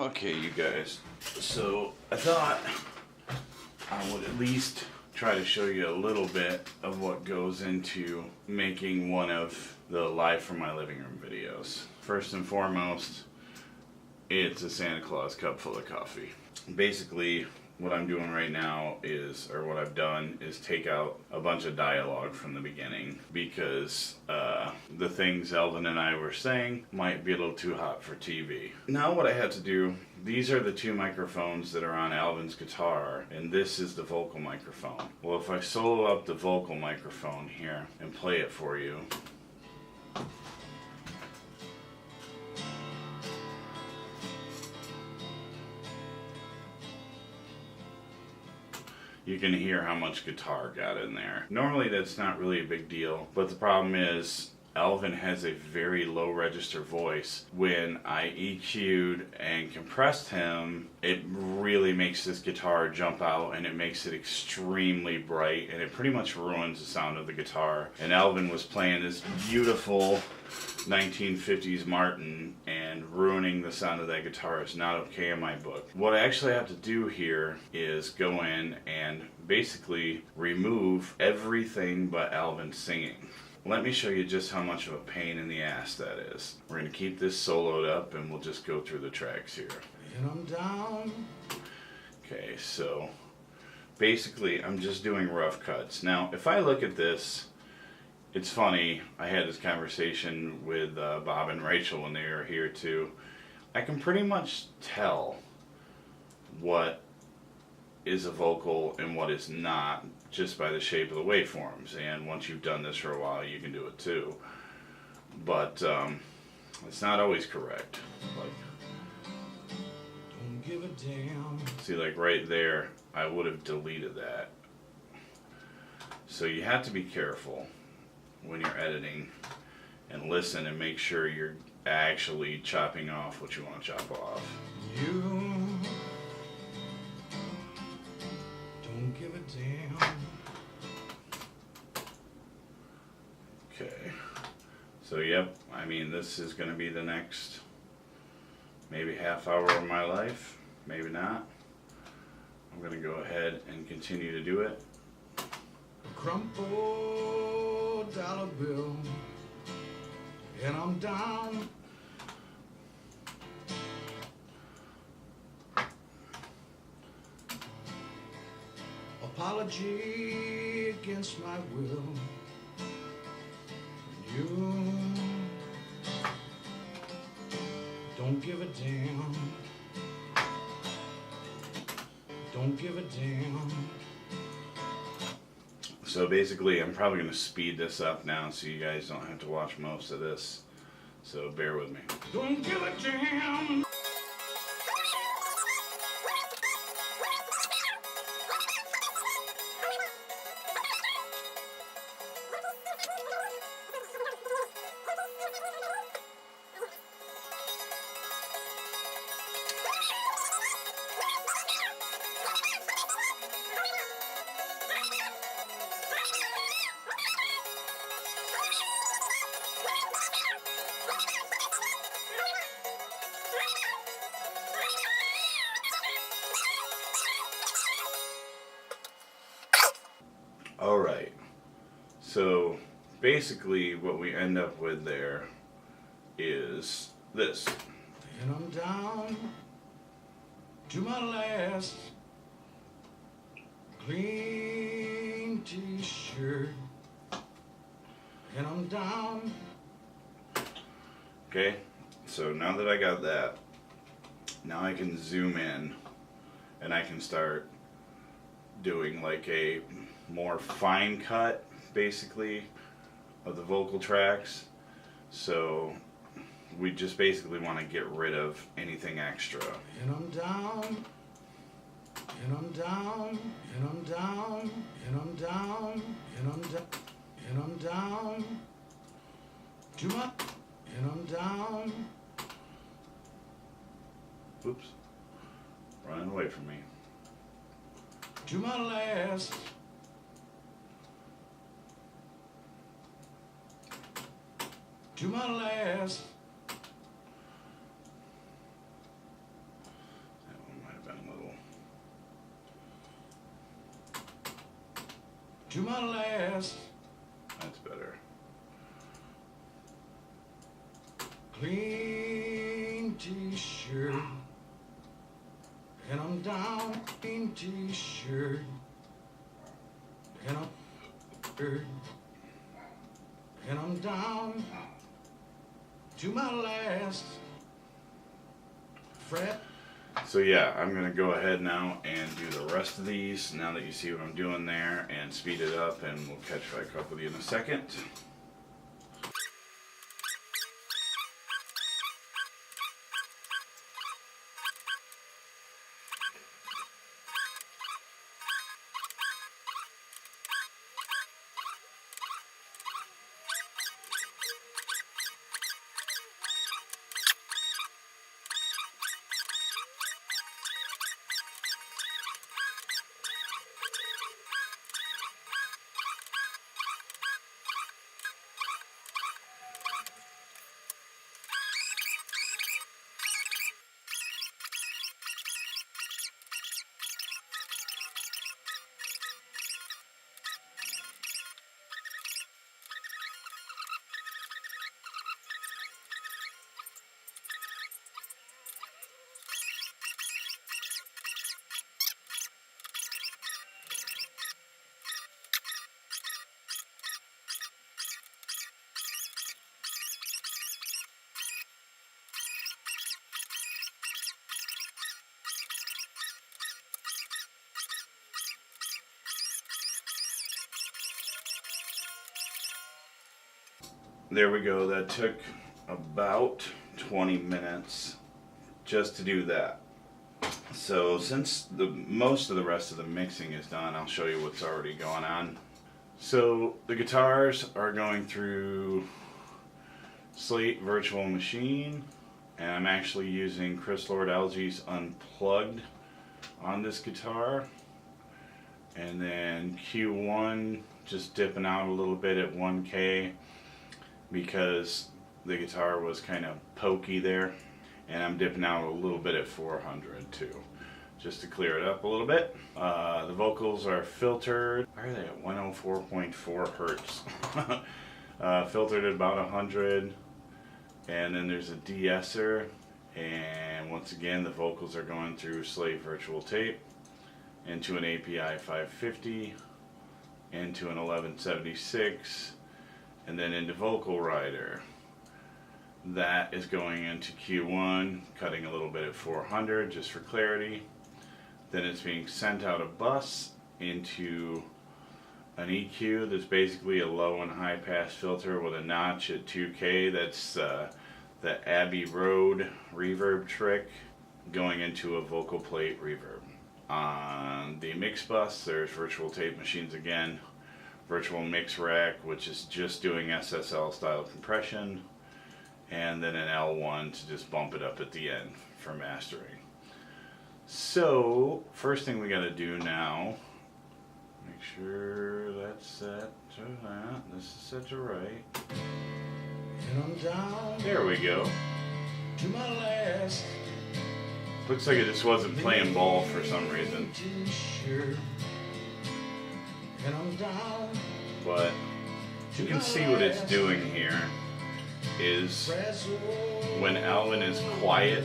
Okay, you guys, so I thought I would at least try to show you a little bit of what goes into making one of the live from my living room videos. First and foremost, it's a Santa Claus cup full of coffee. Basically, what I'm doing right now is, or what I've done, is take out a bunch of dialogue from the beginning because the things Elvin and I were saying might be a little too hot for TV. Now what I had to do, these are the two microphones that are on Alvin's guitar, and this is the vocal microphone. Well, if I solo up the vocal microphone here and play it for you, you can hear how much guitar got in there. Normally that's not really a big deal, but the problem is Elvin has a very low register voice. When I EQ'd and compressed him, it really makes this guitar jump out and it makes it extremely bright and it pretty much ruins the sound of the guitar. And Elvin was playing this beautiful 1950s Martin, and ruining the sound of that guitar is not okay in my book. What I actually have to do here is go in and basically remove everything but Elvin singing. Let me show you just how much of a pain in the ass that is. We're going to keep this soloed up and we'll just go through the tracks here. And I'm down. Okay, so basically I'm just doing rough cuts. Now if I look at this, it's funny, I had this conversation with Bob and Rachel when they were here too. I can pretty much tell what is a vocal and what is not just by the shape of the waveforms, and once you've done this for a while you can do it too. But it's not always correct. Like, don't give a damn. See, like right there, I would have deleted that. So you have to be careful when you're editing and listen and make sure you're actually chopping off what you want to chop off. You don't give a damn. Okay, so yep, I mean this is going to be the next maybe half hour of my life, maybe not. I'm going to go ahead and continue to do it. Crumpled dollar bill, and I'm down. Apology against my will. You don't give a damn. Don't give a damn. So basically I'm probably going to speed this up now so you guys don't have to watch most of this. So bear with me. Don't give a damn. Alright, so basically what we end up with there is this. And I'm down to my last clean t-shirt, and I'm down. Okay, so now that I got that, now I can zoom in and I can start doing like a more fine cut basically of the vocal tracks. So we just basically want to get rid of anything extra. And I'm down, and I'm down, and I'm down, and I'm down, and I'm down, and I'm down to my, and I'm down. Oops, running away from me. To my last. To my last. to my last That's better. clean t-shirt, and I'm down clean t-shirt, and I'm down to my last fret. So yeah, I'm going to go ahead now and do the rest of these now that you see what I'm doing there, and speed it up, and we'll catch back up with you in a second. There we go. That took about 20 minutes just to do that. So since most of the rest of the mixing is done, I'll show you what's already going on. So the guitars are going through Slate Virtual Machine, and I'm actually using Chris Lord Algie's Unplugged on this guitar. And then Q1 just dipping out a little bit at 1K because the guitar was kind of pokey there, and I'm dipping out a little bit at 400 too, just to clear it up a little bit. The vocals are filtered. Why are they at 104.4 hertz? Filtered at about 100, and then there's a de-esser, and once again the vocals are going through Slate Virtual Tape into an API 550, into an 1176, and then into Vocal Rider. That is going into Q1, cutting a little bit at 400 just for clarity. Then it's being sent out a bus into an EQ that's basically a low and high pass filter with a notch at 2K. That's the Abbey Road reverb trick, going into a vocal plate reverb. On the mix bus, there's virtual tape machines again, virtual mix rack, which is just doing SSL style compression, and then an L1 to just bump it up at the end for mastering. So first thing we got to do now, make sure that's set to that. This is set to right. And I'm down There we go. to my last Looks like it just wasn't playing ball for some reason, t-shirt, and I'm down but you can see what it's doing here is when Alvin is quiet,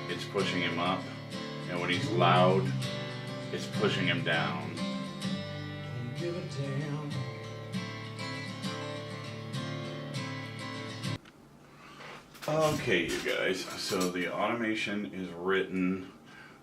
it's pushing him up, and when he's loud, it's pushing him down. Don't give a damn. Okay, you guys, so the automation is written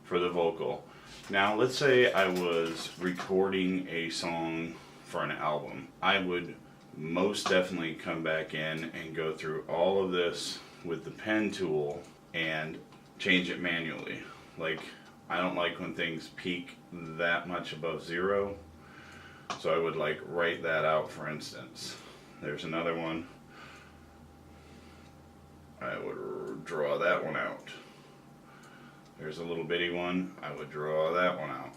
for the vocal. Now, let's say I was recording a song for an album. I would most definitely come back in and go through all of this with the pen tool and change it manually. Like, I don't like when things peak that much above zero, so I would like write that out, for instance. There's another one. I would draw that one out. There's a little bitty one. I would draw that one out.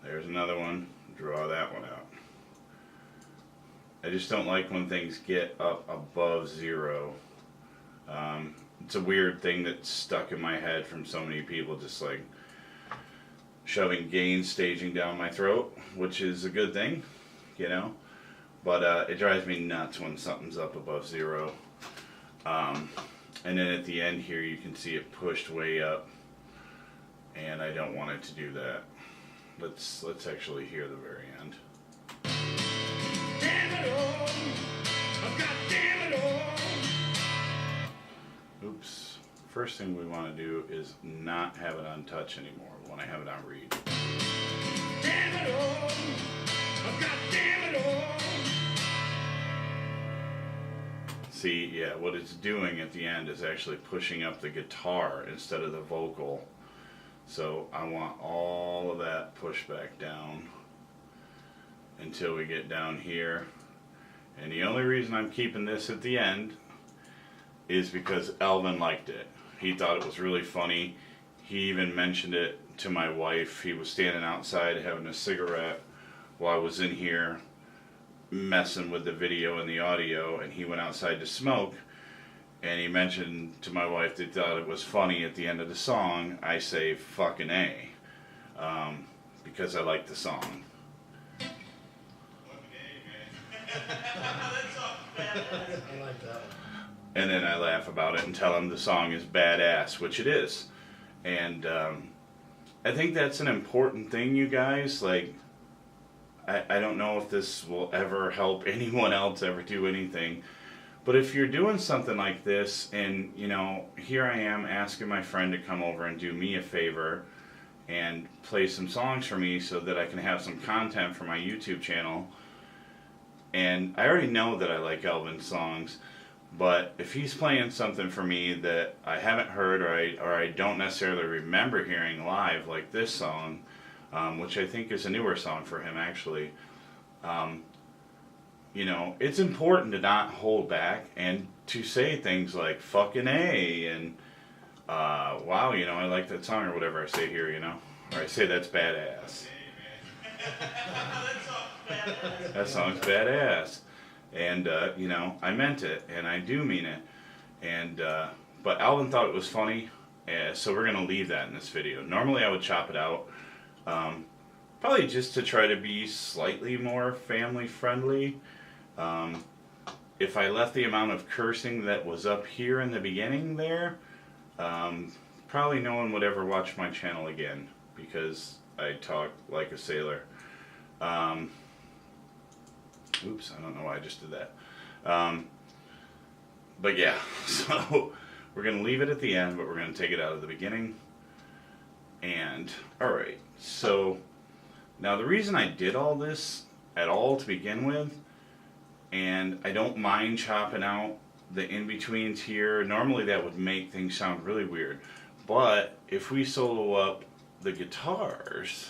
There's another one. Draw that one out. I just don't like when things get up above zero. It's a weird thing that's stuck in my head from so many people, just like, shoving gain staging down my throat, which is a good thing, you know. But it drives me nuts when something's up above 0. And then at the end here, you can see it pushed way up, and I don't want it to do that. Let's actually hear the very end. Damn it all, I've got damn it all. Oops. First thing we want to do is not have it on touch anymore. We want to have it on read. Damn it all, I've got damn it all. See, yeah, what it's doing at the end is actually pushing up the guitar instead of the vocal. So I want all of that pushed back down until we get down here. And the only reason I'm keeping this at the end is because Elvin liked it. He thought it was really funny. He even mentioned it to my wife. He was standing outside having a cigarette while I was in here messing with the video and the audio, and he went outside to smoke, and he mentioned to my wife that he thought it was funny at the end of the song I say fucking A, because I like the song. I like that one. And then I laugh about it and tell him the song is badass, which it is. And I think that's an important thing, you guys. Like, I don't know if this will ever help anyone else ever do anything, but if you're doing something like this, and, you know, here I am asking my friend to come over and do me a favor and play some songs for me so that I can have some content for my YouTube channel. And I already know that I like Elvin's songs, but if he's playing something for me that I haven't heard or I don't necessarily remember hearing live, like this song, which I think is a newer song for him actually, you know, it's important to not hold back and to say things like fucking A and wow, you know, I like that song, or whatever I say here, you know, or I say that's badass. That song's badass. And, you know, I meant it, and I do mean it. And, but Alvin thought it was funny, so we're going to leave that in this video. Normally I would chop it out, probably just to try to be slightly more family friendly. If I left the amount of cursing that was up here in the beginning there, probably no one would ever watch my channel again, because I talk like a sailor. Oops, I don't know why I just did that. But yeah, so we're going to leave it at the end, but we're going to take it out of the beginning. And, alright, so now the reason I did all this at all to begin with, and I don't mind chopping out the in-betweens here, normally that would make things sound really weird, but if we solo up the guitars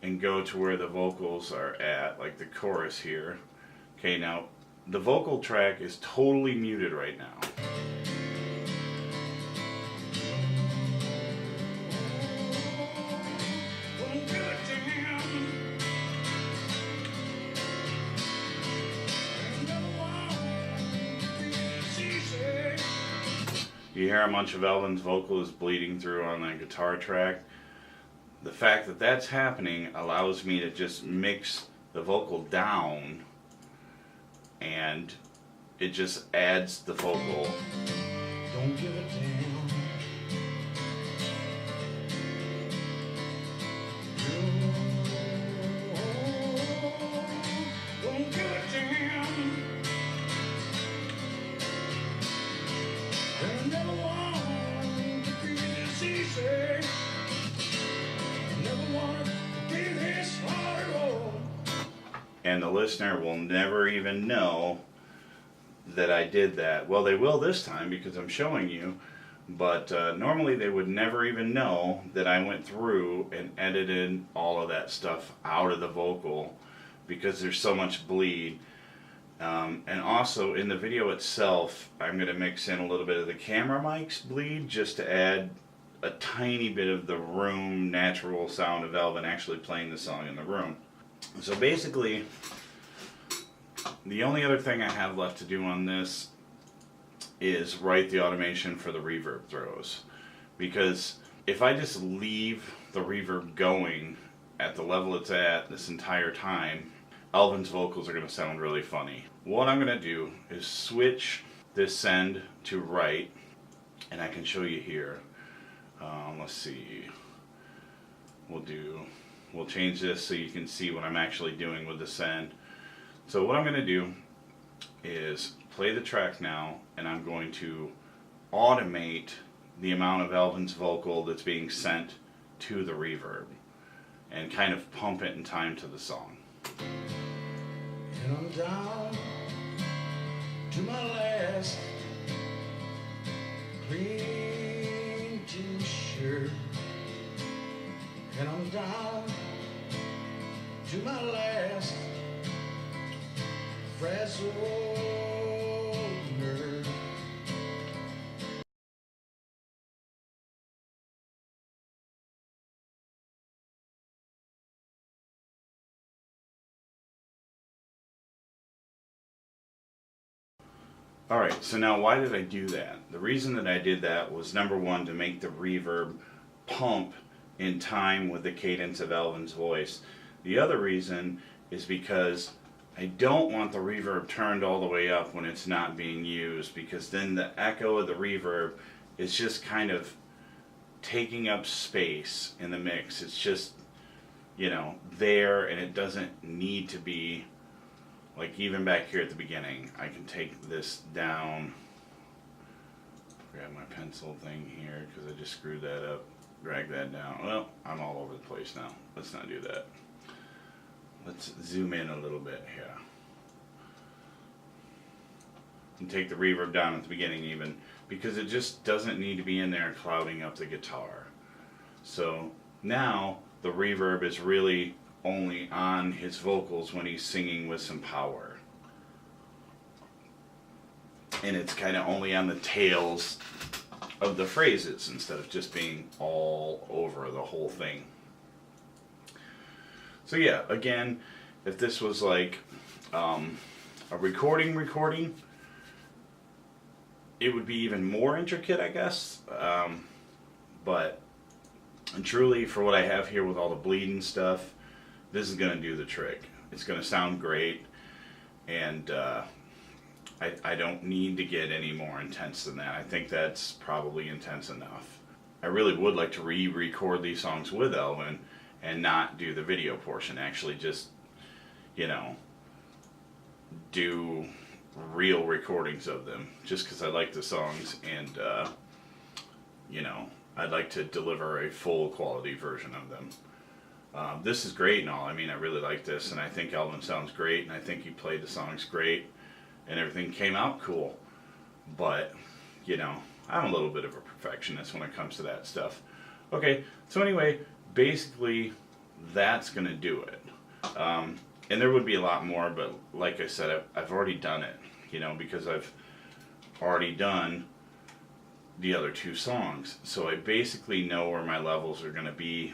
and go to where the vocals are at, like the chorus here. Okay, now the vocal track is totally muted right now. You hear how much of Elvin's vocal is bleeding through on that guitar track. The fact that that's happening allows me to just mix the vocal down, and it just adds the vocal. Don't give a damn. Don't give a damn. I never want to be this easy. Never want to be this hard at all. And the listener will never even know that I did that. Well, they will this time because I'm showing you, but normally they would never even know that I went through and edited all of that stuff out of the vocal because there's so much bleed. And also in the video itself, I'm going to mix in a little bit of the camera mic's bleed just to add a tiny bit of the room natural sound of Elvin actually playing the song in the room. So basically, the only other thing I have left to do on this is write the automation for the reverb throws, because if I just leave the reverb going at the level it's at this entire time, Elvin's vocals are going to sound really funny. What I'm going to do is switch this send to right, and I can show you here. Let's see. We'll change this so you can see what I'm actually doing with the send. So what I'm going to do is play the track now, and I'm going to automate the amount of Elvin's vocal that's being sent to the reverb and kind of pump it in time to the song. And I'm down to my last clean t-shirt. And I'm down to my last frazzled nerd. Alright, so now why did I do that? The reason that I did that was, number one, to make the reverb pump in time with the cadence of Elvin's voice. The other reason is because I don't want the reverb turned all the way up when it's not being used, because then the echo of the reverb is just kind of taking up space in the mix. It's just, you know, there, and it doesn't need to be. Like even back here at the beginning, I can take this down, grab my pencil thing here because I just screwed that up, drag that down. Well, I'm all over the place now. Let's not do that. Let's zoom in a little bit here. And take the reverb down at the beginning even, because it just doesn't need to be in there clouding up the guitar. So now the reverb is really only on his vocals when he's singing with some power, and it's kind of only on the tails of the phrases instead of just being all over the whole thing. So yeah, again, if this was like a recording, it would be even more intricate, I guess, but truly for what I have here with all the bleeding stuff, this is going to do the trick. It's going to sound great, and I don't need to get any more intense than that. I think that's probably intense enough. I really would like to re-record these songs with Elvin and not do the video portion. Actually just, you know, do real recordings of them, just because I like the songs, and you know, I'd like to deliver a full quality version of them. This is great and all. I mean, I really like this, and I think Elvin sounds great, and I think he played the songs great, and everything came out cool. But, you know, I'm a little bit of a perfectionist when it comes to that stuff. Okay, so anyway, basically, that's going to do it. And there would be a lot more, but like I said, I've already done it, you know, because I've already done the other two songs. So I basically know where my levels are going to be.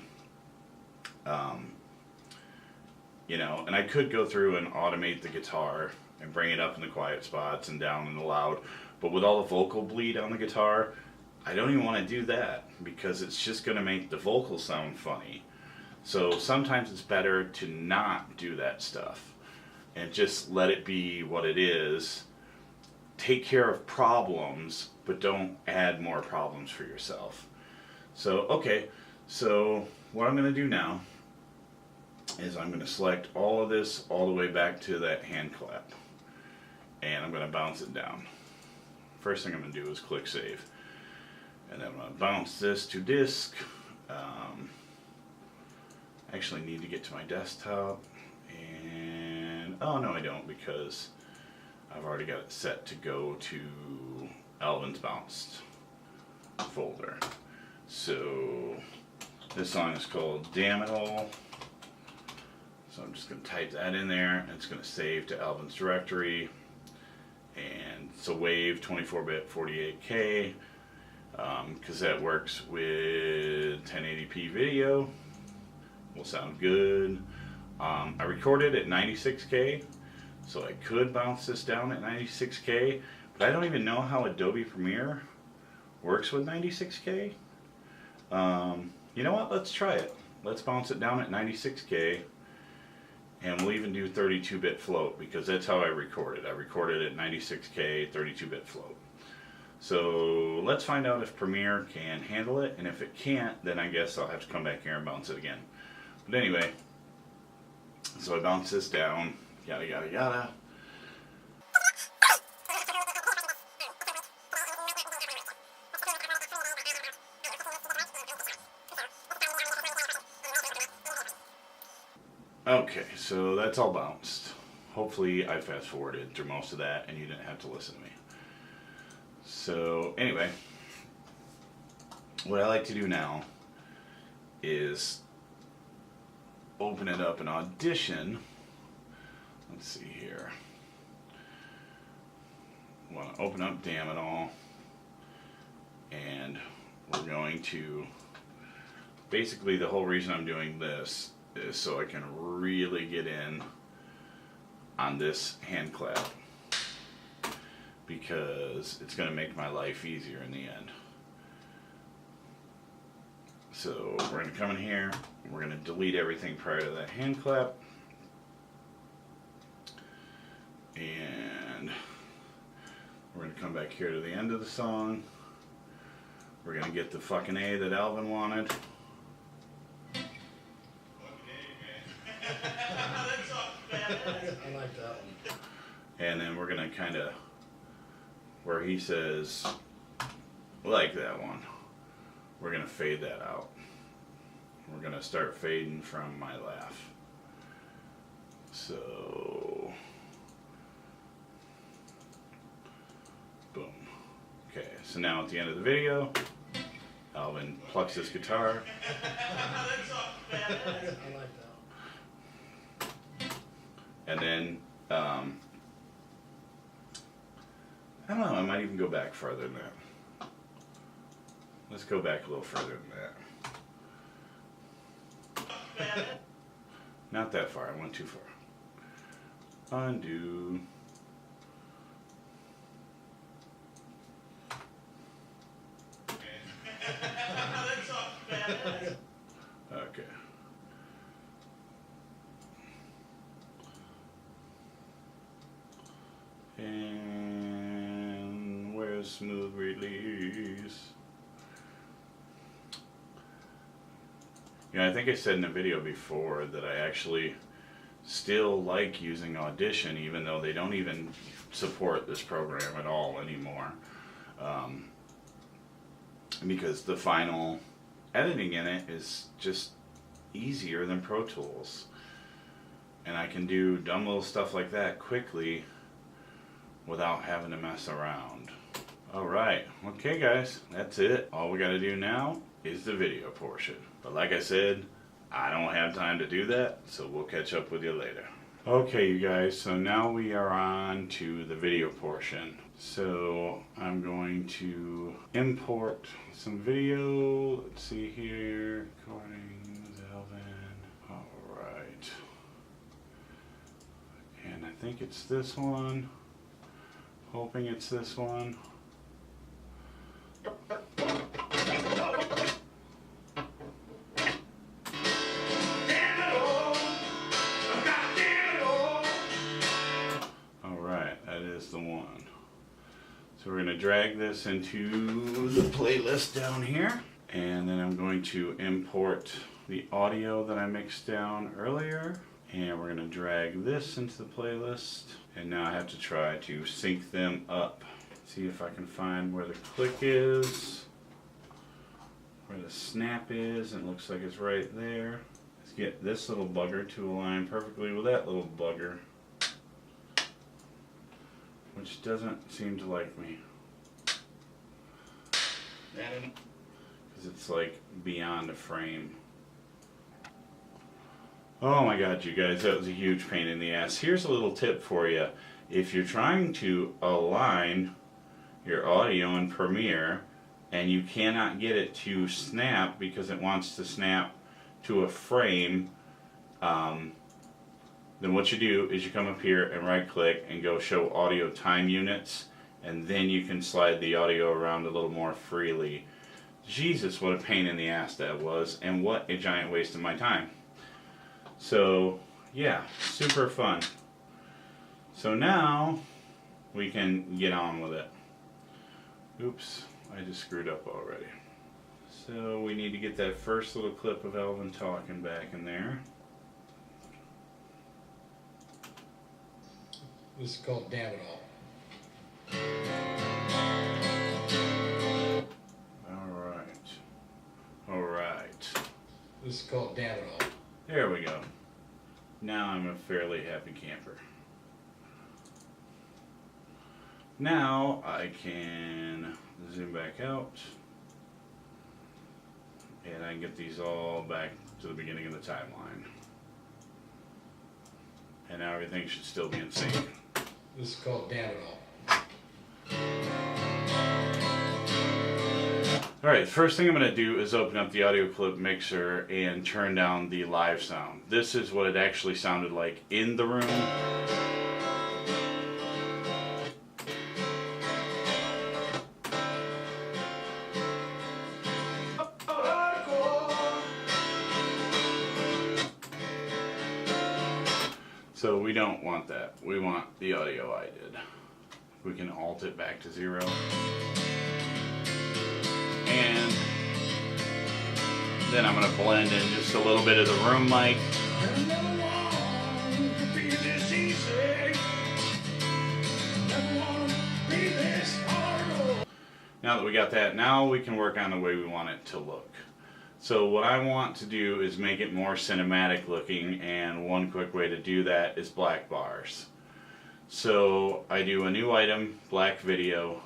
You know, and I could go through and automate the guitar and bring it up in the quiet spots and down in the loud, but with all the vocal bleed on the guitar, I don't even want to do that, because it's just going to make the vocals sound funny. So sometimes it's better to not do that stuff and just let it be what it is. Take care of problems, but don't add more problems for yourself. So, okay, so what I'm going to do now is I'm going to select all of this all the way back to that hand clap, and I'm going to bounce it down. First thing I'm going to do is click save, and then I'm going to bounce this to disk. I actually need to get to my desktop, and oh no I don't, because I've already got it set to go to Elvin's bounced folder. So this song is called Damn It All. So I'm just going to type that in there, and it's going to save to Elvin's directory. And it's a WAV 24-bit 48K, because that works with 1080p video. Will sound good. I recorded at 96K, so I could bounce this down at 96K, but I don't even know how Adobe Premiere works with 96K. You know what? Let's try it. Let's bounce it down at 96K, and we'll even do 32-bit float because that's how I record it. I record it at 96K, 32-bit float. So let's find out if Premiere can handle it, and if it can't, then I guess I'll have to come back here and bounce it again. But anyway, so I bounce this down, yada yada yada. Okay, so that's all bounced. Hopefully I fast forwarded through most of that and you didn't have to listen to me. So anyway, what I like to do now is open it up in Audition. Let's see here. I want to open up Damn It All, and we're going to, basically the whole reason I'm doing this is so I can really get in on this hand clap, because it's going to make my life easier in the end. So we're going to come in here, we're going to delete everything prior to that hand clap, and we're going to come back here to the end of the song. We're going to get the fucking A that Alvin wanted. I like that one. And then we're going to kind of, where he says, like that one, we're going to fade that out. We're going to start fading from my laugh. So, boom. Okay, so now at the end of the video, Alvin plucks his guitar. I like that one. And then, I don't know, I might even go back farther than that. Let's go back a little further than that. Not that far, I went too far. Undo. Okay. And where's smooth release? Yeah, I think I said in a video before that I actually still like using Audition, even though they don't even support this program at all anymore. Because the final editing in it is just easier than Pro Tools. And I can do dumb little stuff like that quickly without having to mess around. Alright, okay guys, that's it. All we gotta do now is the video portion. But like I said, I don't have time to do that, so we'll catch up with you later. Okay you guys, so now we are on to the video portion. So I'm going to import some video. Let's see here, recordings, Alvin. Alright. And I think it's this one. Hoping it's this one. Alright, that is the one. So we're going to drag this into the playlist down here. And then I'm going to import the audio that I mixed down earlier. And we're going to drag this into the playlist. And now I have to try to sync them up. See if I can find where the click is, where the snap is, and it looks like it's right there. Let's get this little bugger to align perfectly with that little bugger, which doesn't seem to like me. Because it's like beyond a frame. Oh my god, you guys, that was a huge pain in the ass. Here's a little tip for you. If you're trying to align your audio in Premiere and you cannot get it to snap because it wants to snap to a frame, then what you do is you come up here and right click and go show audio time units, and then you can slide the audio around a little more freely. Jesus, what a pain in the ass that was, and what a giant waste of my time. So, yeah, super fun. So now, we can get on with it. Oops, I just screwed up already. So we need to get that first little clip of Elvin talking back in there. This is called Damn It All. Alright. This is called Damn It All. There we go. Now I'm a fairly happy camper. Now I can zoom back out. And I can get these all back to the beginning of the timeline. And now everything should still be in sync. This is called Damn It All. Alright, the first thing I'm going to do is open up the audio clip mixer and turn down the live sound. This is what it actually sounded like in the room. So we don't want that. We want the audio I did. We can alt it back to 0. And then I'm going to blend in just a little bit of the room mic. Now that we got that, now we can work on the way we want it to look. So what I want to do is make it more cinematic looking, and one quick way to do that is black bars. So I do a new item, black video,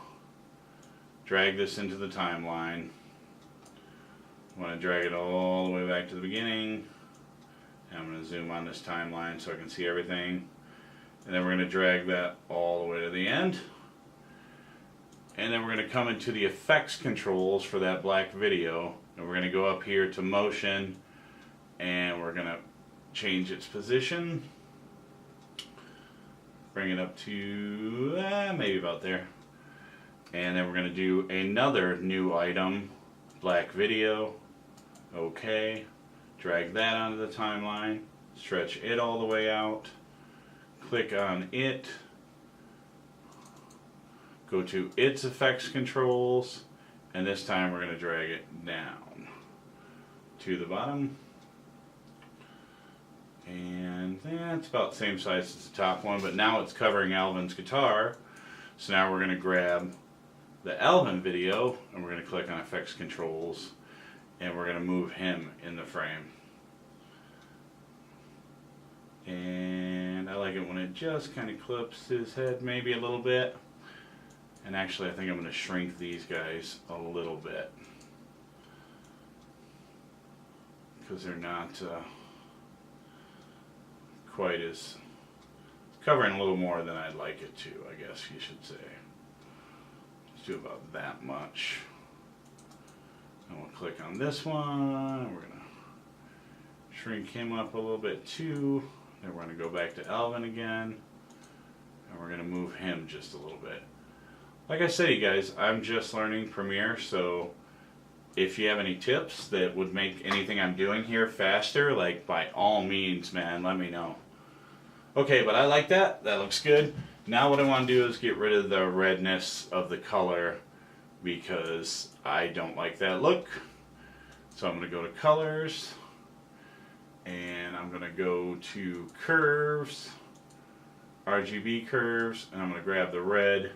drag this into the timeline. I want to drag it all the way back to the beginning. And I'm going to zoom on this timeline so I can see everything. And then we're going to drag that all the way to the end. And then we're going to come into the effects controls for that black video. And we're going to go up here to motion. And we're going to change its position. Bring it up to maybe about there. And then we're going to do another new item, black video. Okay. Drag that onto the timeline. Stretch it all the way out. Click on it. Go to its effects controls. And this time we're going to drag it down to the bottom. And it's about the same size as the top one, but now it's covering Alvin's guitar. So now we're going to grab the Alvin video, and we're going to click on effects controls, and we're going to move him in the frame. And I like it when it just kind of clips his head maybe a little bit. And actually I think I'm going to shrink these guys a little bit, because they're not quite as, covering a little more than I'd like it to, I guess you should say. Let's do about that much. And we'll click on this one, and we're going to shrink him up a little bit too. Then we're going to go back to Alvin again, and we're going to move him just a little bit. Like I said, you guys, I'm just learning Premiere, so if you have any tips that would make anything I'm doing here faster, like by all means, man, let me know. Okay, but I like that. That looks good. Now what I want to do is get rid of the redness of the color, because I don't like that look. So I'm going to go to colors, and I'm going to go to curves, RGB curves, and I'm going to grab the red,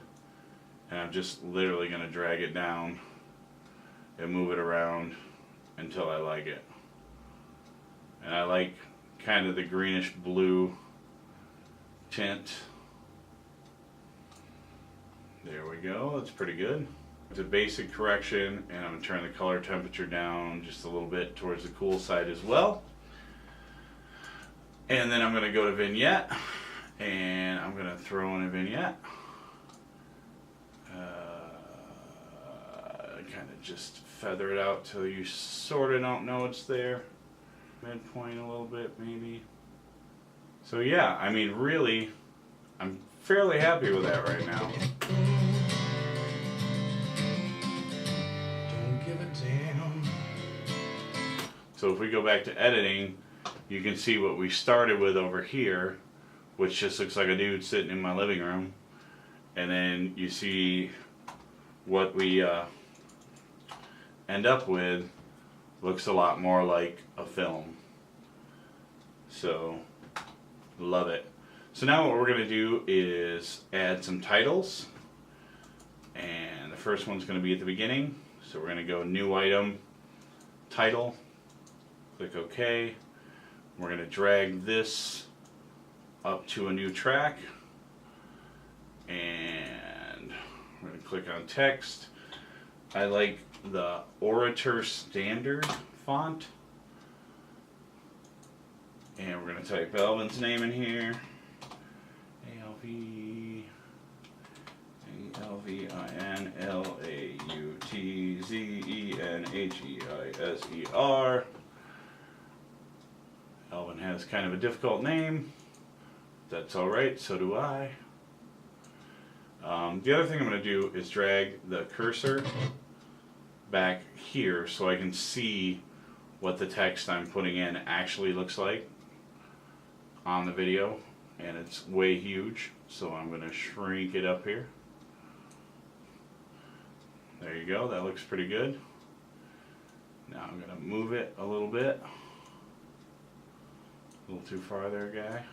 and I'm just literally going to drag it down and move it around until I like it. And I like kind of the greenish blue tint. There we go, that's pretty good. It's a basic correction, and I'm going to turn the color temperature down just a little bit towards the cool side as well. And then I'm going to go to vignette, and I'm going to throw in a vignette. Kind of just feather it out till you sort of don't know it's there. Midpoint a little bit maybe. So yeah, I mean really, I'm fairly happy with that right now. Don't give a damn. So if we go back to editing, you can see what we started with over here, which just looks like a dude sitting in my living room. And then you see what we end up with looks a lot more like a film. So, love it. So now what we're going to do is add some titles. And the first one's going to be at the beginning. So we're going to go new item, title, click OK. We're going to drag this up to a new track. And we're going to click on text. I like the Orator Standard font. And we're going to type Alvin's name in here. ALVINLAUTZENHEISER. Alvin has kind of a difficult name. That's alright, so do I. The other thing I'm going to do is drag the cursor back here so I can see what the text I'm putting in actually looks like on the video. And it's way huge, so I'm going to shrink it up here. There you go, that looks pretty good. Now I'm going to move it a little bit. A little too far there, guy.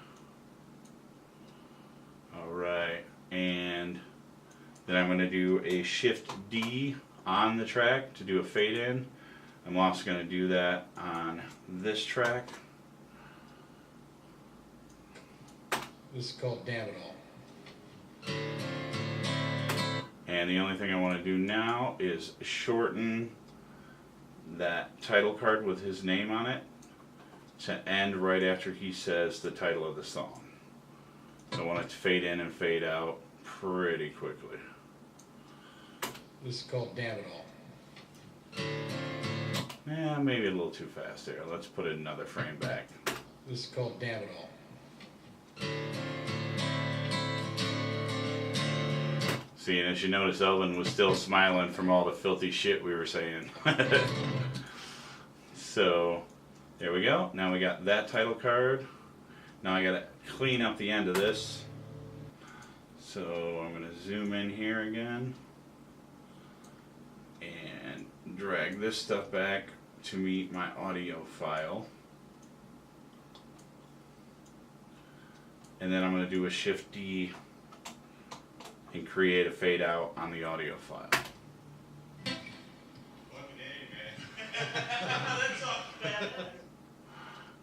Alright, and then I'm going to do a Shift D on the track to do a fade in. I'm also going to do that on this track. This is called Damn It All. And the only thing I want to do now is shorten that title card with his name on it to end right after he says the title of the song. So I want it to fade in and fade out pretty quickly. This is called Damn It All. Yeah, maybe a little too fast there. Let's put another frame back. This is called Damn It All. See, and as you notice, Elvin was still smiling from all the filthy shit we were saying. So, there we go. Now we got that title card. Now I gotta clean up the end of this. So I'm gonna zoom in here again and drag this stuff back to meet my audio file. And then I'm gonna do a Shift D and create a fade out on the audio file.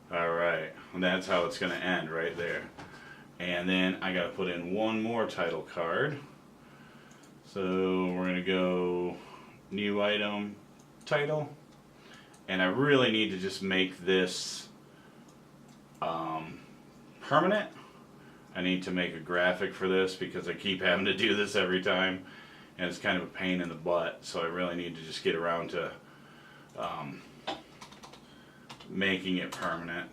Alright, and that's how it's going to end right there. And then I got to put in one more title card. So we're going to go new item, title. And I really need to just make this permanent. I need to make a graphic for this because I keep having to do this every time. And it's kind of a pain in the butt. So I really need to just get around to making it permanent.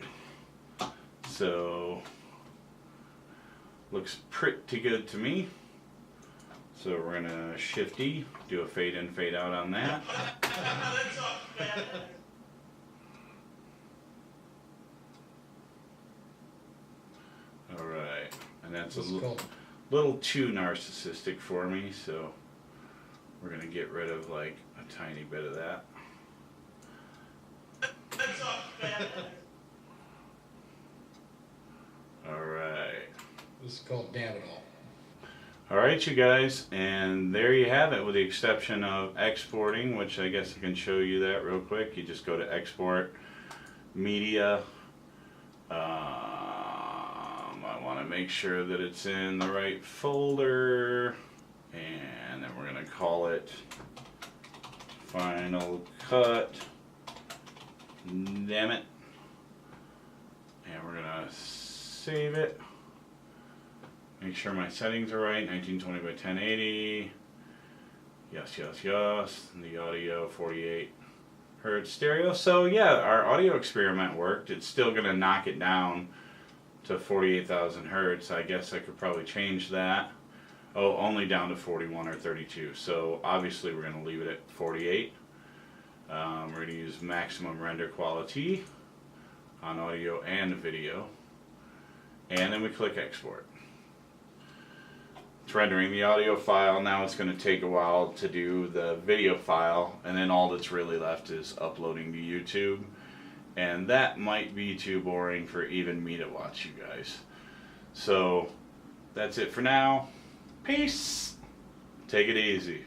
So looks pretty good to me. So we're gonna Shift D, do a fade in, fade out on that. Alright, and that's a little too narcissistic for me, so we're gonna get rid of like a tiny bit of that. Alright. This is called Damn It All. Alright, you guys, and there you have it, with the exception of exporting, which I guess I can show you that real quick. You just go to Export, Media. I want to make sure that it's in the right folder, and then we're going to call it Final Cut. Damn it. And we're going to save it. Make sure my settings are right, 1920 by 1080. Yes, yes, yes. And the audio, 48 hertz stereo. So yeah, our audio experiment worked. It's still going to knock it down to 48,000 hertz. I guess I could probably change that. Oh, only down to 41 or 32. So obviously we're going to leave it at 48. We're going to use maximum render quality on audio and video. And then we click export. It's rendering the audio file. Now it's going to take a while to do the video file, and then all that's really left is uploading to YouTube. And that might be too boring for even me to watch, you guys. So that's it for now. Peace. Take it easy.